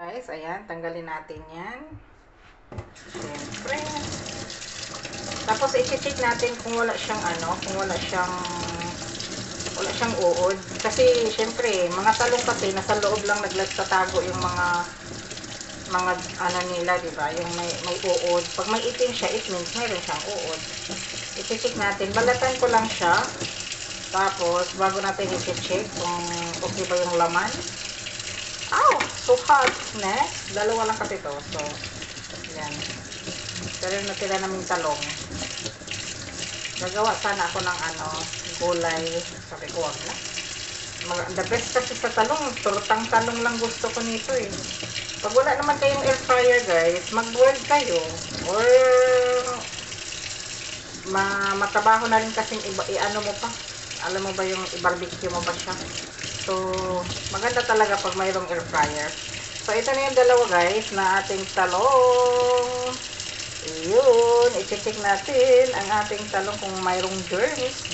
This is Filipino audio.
Guys, ayan, tanggalin natin yan. Siyempre. Tapos i-check natin kung wala siyang wala siyang uod. Kasi siyempre, mga talong kasi nasa loob lang nagtatago yung mga ano nila, 'di ba? Yung may uod. Pag may itim siya, it means mayroon siyang uod. I-check natin. Balatan ko lang siya. Tapos bago natin i-check kung okay ba yung laman. Ow! So hot. Next, dalawa lang kasi to. So, yan. Pero natira naming talong. Gagawa sana ako ng gulay. Sabi ko, wag na. The best kasi sa talong, turtang talong lang gusto ko nito eh. Pag wala naman kayong air fryer guys, mag-boil kayo. Or, matabaho na rin kasing i-ano mo pa. Alam mo ba yung i-barbecue mo pa siya. So, maganda talaga pag mayroong air fryer. So, ito na yung dalawa guys na ating talong. Ayun, i-check natin ang ating talong kung mayroong germs.